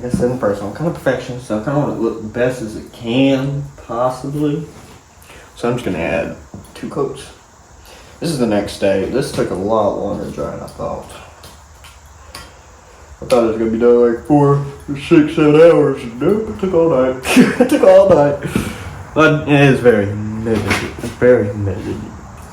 like I said in the first one, I'm kind of perfectionist, so I kind of want it to look the best as it can, possibly. So I'm just going to add 2 coats. This is the next day. This took a lot longer to dry than I thought. I thought it was going to be done like 4 or 6, 7 hours. Nope, it took all night. It took all night. But it is very humid. It's very humid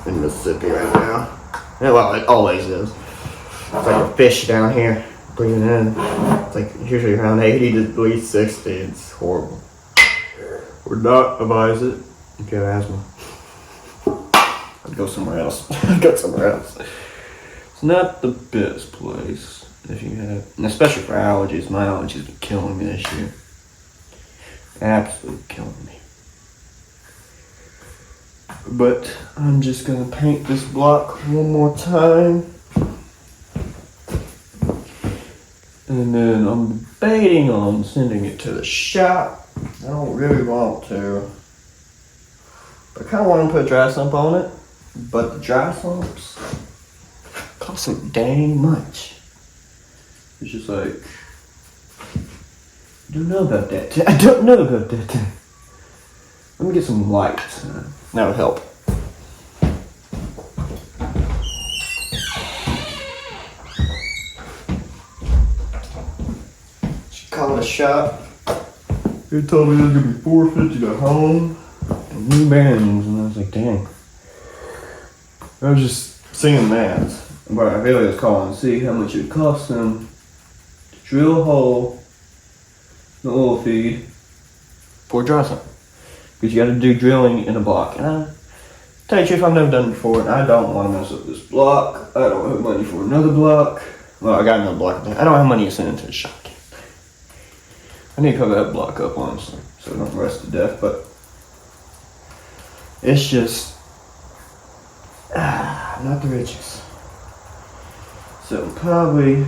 in Mississippi right now. Yeah, well, it always is. It's like a fish down here breathing in. It's like usually around 80 to at least 60. It's horrible. Would not advise it if you have asthma. I'd go somewhere else. I'd go somewhere else. It's not the best place if you have, and especially for allergies. My allergies have been killing me this year. Absolutely killing me. But I'm just gonna paint this block one more time. And then I'm debating on sending it to the shop. I don't really want to. I kind of want to put dry sump on it. But the dry sumps cost so dang much. It's just like, I don't know about that. I don't know about that. Let me get some light. That would help. Should call it a shop. They told me it was gonna be $450 to home and new bearings, and I was like, dang. I was just seeing that, but I really was calling to see how much it would cost them to drill a hole in the oil feed for dry sump. Because you got to do drilling in a block. And I tell you the truth, I've never done it before, and I don't want to mess up this block. I don't have money for another block. Well, I got another block. I don't have money to send it to the shop. I need to cover that block up, honestly, so it don't rust to death. But it's just not the richest. So probably.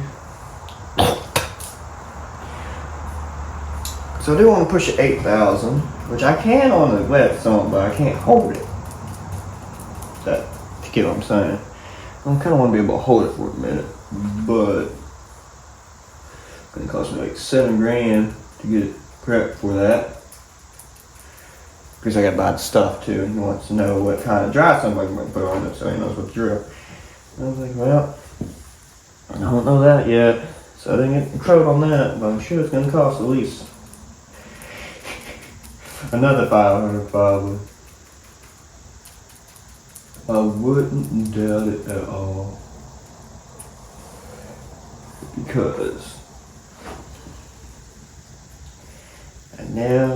So I do want to push it 8,000, which I can on the wet sump, but I can't hold it. That, if you get what I'm saying. I kind of want to be able to hold it for a minute, but it's gonna cost me like $7,000 to get it prepped for that. Because I gotta buy the stuff too, and he wants to know what kind of dry sump I'm gonna put on it so he knows what to drill. And I was like, well, I don't know that yet, so I didn't get a quote on that, but I'm sure it's gonna cost at least another $500 probably. I wouldn't doubt it at all. Because and now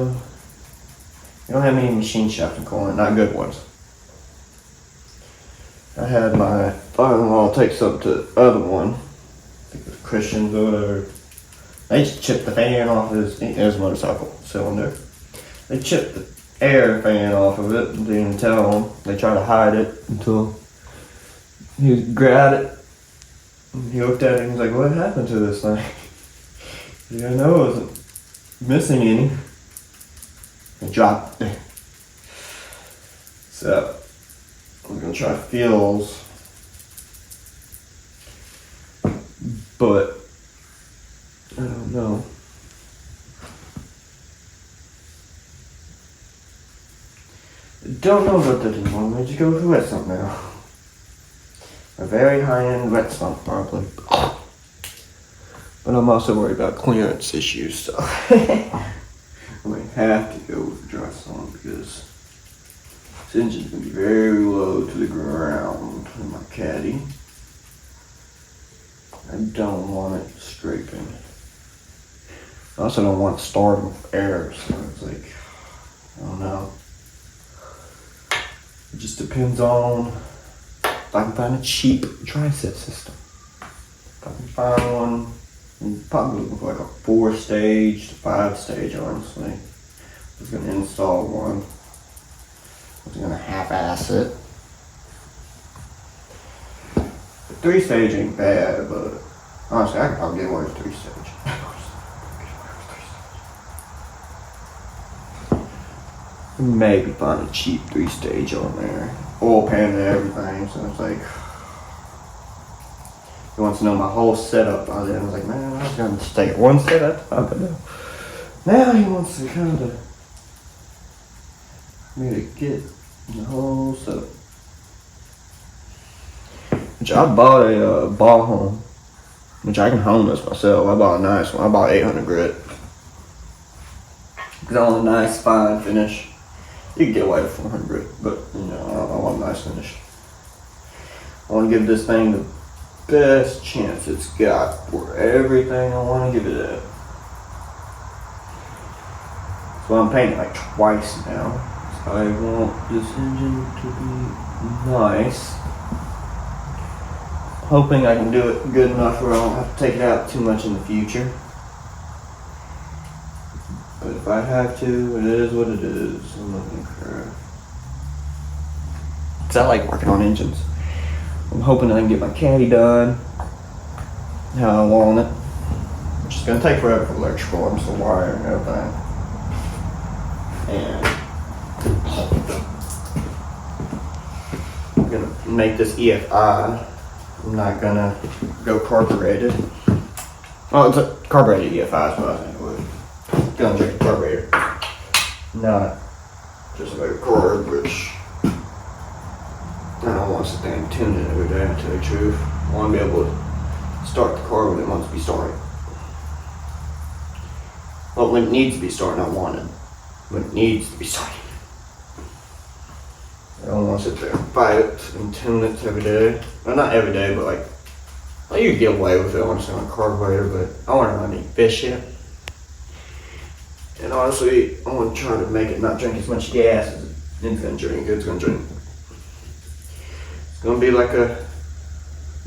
you don't have any machine shops in Corinth, not good ones. I had my father-in-law take something to the other one, I think it was Christian's or whatever. They just chipped the fan off his motorcycle cylinder. They chipped the air fan off of it and didn't even tell him. They tried to hide it until he grabbed it. And he looked at it and he was like, what happened to this thing? Yeah, I know it wasn't missing any. It dropped it. So, I'm gonna try feels. But, I don't know. Don't know about that anymore. Where'd you go with the wet sump now? A very high-end wet sump, probably. But I'm also worried about clearance issues, so I might have to go with the dry sump because this engine's gonna be very low to the ground in my caddy. I don't want it scraping. I also don't want it starting with air, so it's like, I don't know. It just depends on if I can find a cheap dry set system. If I can find one, I'm probably looking for like a 4-stage to 5-stage, honestly. I was going to install one. I was going to half-ass it. The 3-stage ain't bad, but honestly, I could probably get away with 3-stage. Maybe find a cheap 3-stage on there. Oil pan and everything, so it's like, He wants to know my whole setup by then. I was like, man, I was going to take it one step at a time. But now he wants to kind of me to get the whole setup. Which I bought a ball home, which I can home this myself. I bought a nice one. I bought 800 grit. Because I want a nice fine finish. You can get away with 400 grit, but you know, I want a nice finish. I want to give this thing the best chance it's got for everything I want to give it at. So I'm painting like twice now. So I want this engine to be nice. Hoping I can do it good enough where I don't have to take it out too much in the future. But if I have to, it is what it is. I'm not gonna cry. Cause I like working on engines. I'm hoping I can get my caddy done how I want it. Which is gonna take forever for electrical. I'm still wiring and everything. And I'm gonna make this EFI. I'm not gonna go carbureted. Oh, it's a carbureted EFI is what I think it would. Gonna drink carburetor. Not just like a carb, which I don't want to sit there and tune it every day, to tell you the truth. I want to be able to start the car when it wants to be started. Well, when it needs to be started, not wanted. When it needs to be started. I don't want to sit there and fight it and tune it every day. Well, not every day, but like, well, you can get away with it honestly on a carburetor, but I want to run any fish yet. And honestly, I want to try to make it not drink as much gas as it's going to drink. It's going to drink. It's going to be like a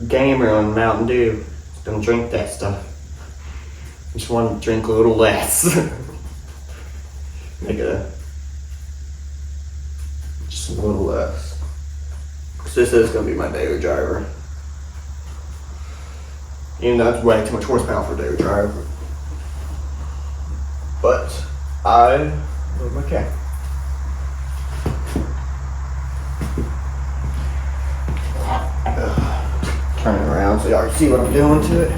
gamer on Mountain Dew. Don't drink that stuff. Just want to drink a little less. Just a little less. Because this is going to be my daily driver. Even though that's way too much horsepower for a daily driver. But I love my cat. Turn it around so y'all can see what I'm doing to it.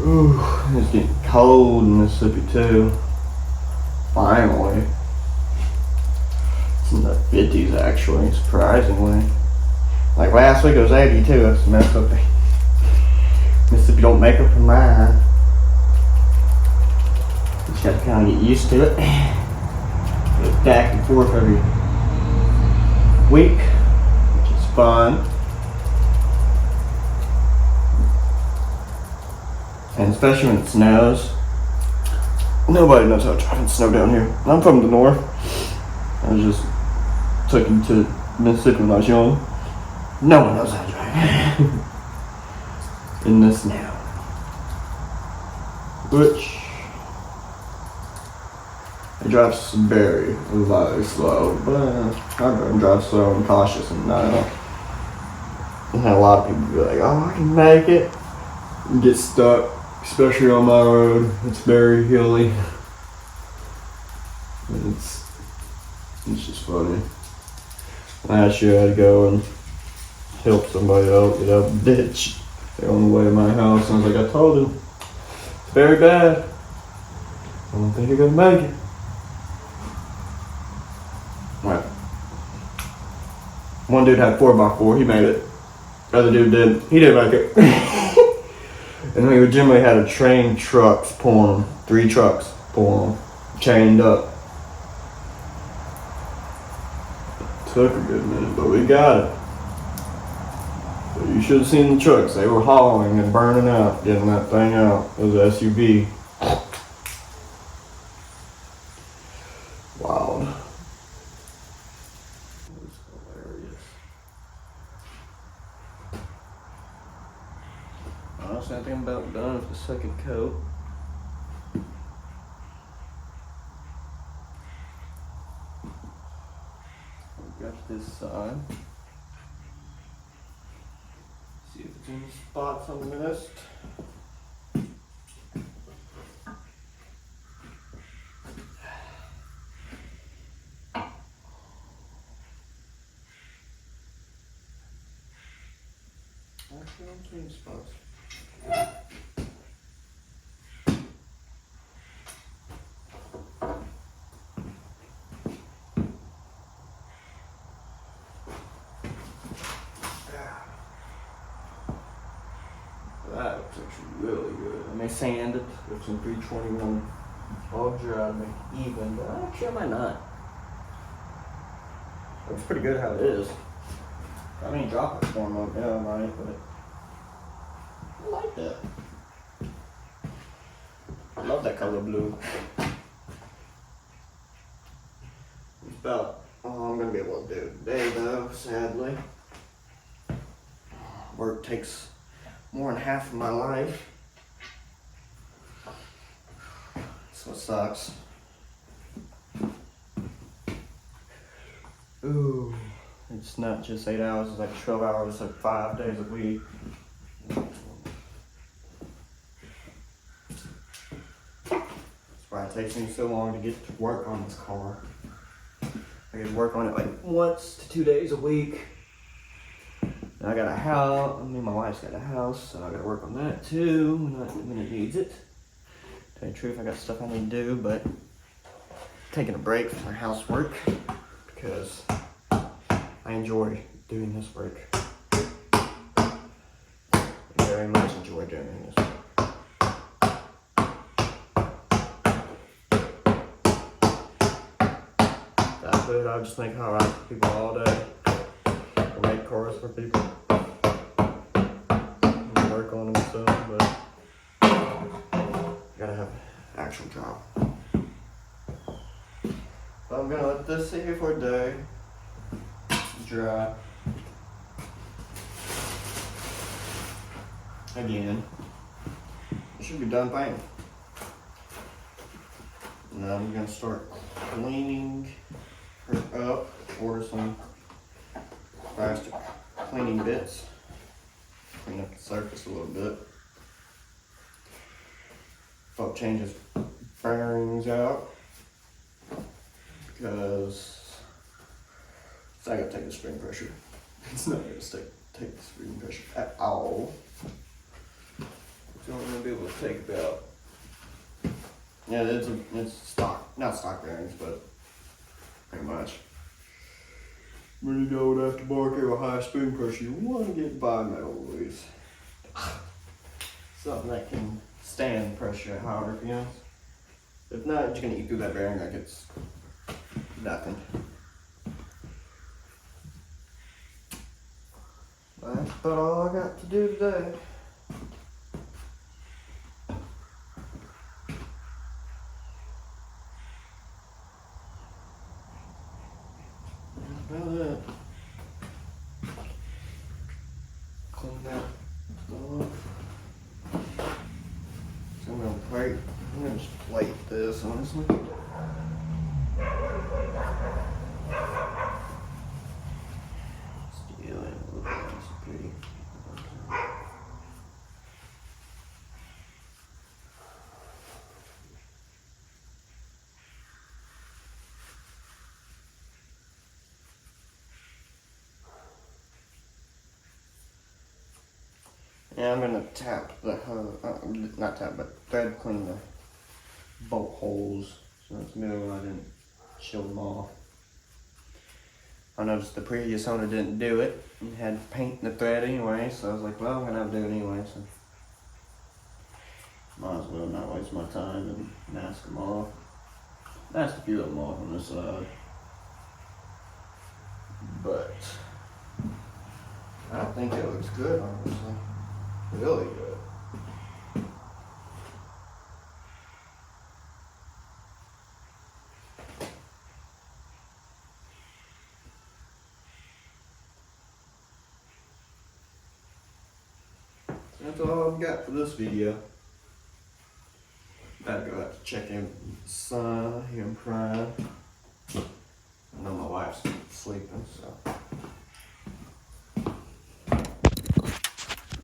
Ooh, it's getting cold in Mississippi too. Finally. It's in the 50s actually, surprisingly. Like last week it was 82, that's messed up. Mississippi don't make up her mind. Just gotta kinda get used to it. Go back and forth every week, which is fun. And especially when it snows. Nobody knows how to drive in snow down here. I'm from the north. I was just taken to Mississippi when I was young. No one knows how to drive in the snow. Which I drive very slow, but I don't drive slow and cautious, and I don't. And a lot of people be like, "Oh, I can make it," and get stuck. Especially on my road, it's very hilly. And it's just funny. Last year I had to go and help somebody out get out of the ditch. They're on the way to my house, and I was like, I told him, it's very bad. I don't think you're gonna make it. Right. One dude had 4x4, he made it. The other dude didn't. He didn't make it. And we legitimately had a train trucks pulling them, 3 trucks pulling them, chained up. Took a good minute, but we got it. So you should have seen the trucks. They were hauling and burning out, getting that thing out. It was an SUV. Wild. It was hilarious. Honestly, I think I'm about done with the second coat. Got this side. 15 spots on the list. Actually, on 20 spots. That looks actually really good. I may sand it with some 321 all dry to make it even, but actually I might not. Looks pretty good how it is. I mean, droplets form up, yeah, I might, but I like that. I love that color blue. It's about all I'm gonna be able to do today though, sadly. Work takes more than half of my life. So it sucks. Ooh, it's not just 8 hours, it's like 12 hours, like 5 days a week. That's why it takes me so long to get to work on this car. I get to work on it like once to 2 days a week. And I got a house, me and my wife's got a house, so I gotta work on that too when it needs it. Tell you the truth, I got stuff I need to do, but taking a break from my housework because I enjoy doing this work. I very much enjoy doing this work. If I could, I would just make car rides for people all day. Or make cars for people. And work on them some, but you gotta have an actual job. But I'm gonna let this sit here for a day. Dry. Again. It should be done painting. Now I'm gonna start cleaning her up. Order some plastic cleaning bits. Clean up the surface a little bit. I'll change his bearings out because I gotta take the spring pressure. It's not gonna take the spring pressure at all. So I'm gonna be able to take about, yeah, it's stock, not stock bearings, but pretty much. When you go with aftermarket or high spring pressure, you want to get bi-metal release. Something that can stand pressure at higher RPMs. If not, you're gonna eat through that bearing like it's nothing. That's about all I got to do today. That's about it. Clean that up. So I'm gonna just plate this, honestly. Steel and a little bit, that's pretty. Yeah, I'm gonna tap the not tap, but thread clean the bolt holes. So that's the middle one, I didn't show them off. I noticed the previous owner didn't do it. He had to paint the thread anyway, so I was like, well, I'm gonna have to do it anyway, so might as well not waste my time and mask them off. Masked a few of them off on this side, but I think it looks good, honestly. Really good. That's all I've got for this video. Gotta go out to check in with the son, hear him crying. I know my wife's sleeping, so.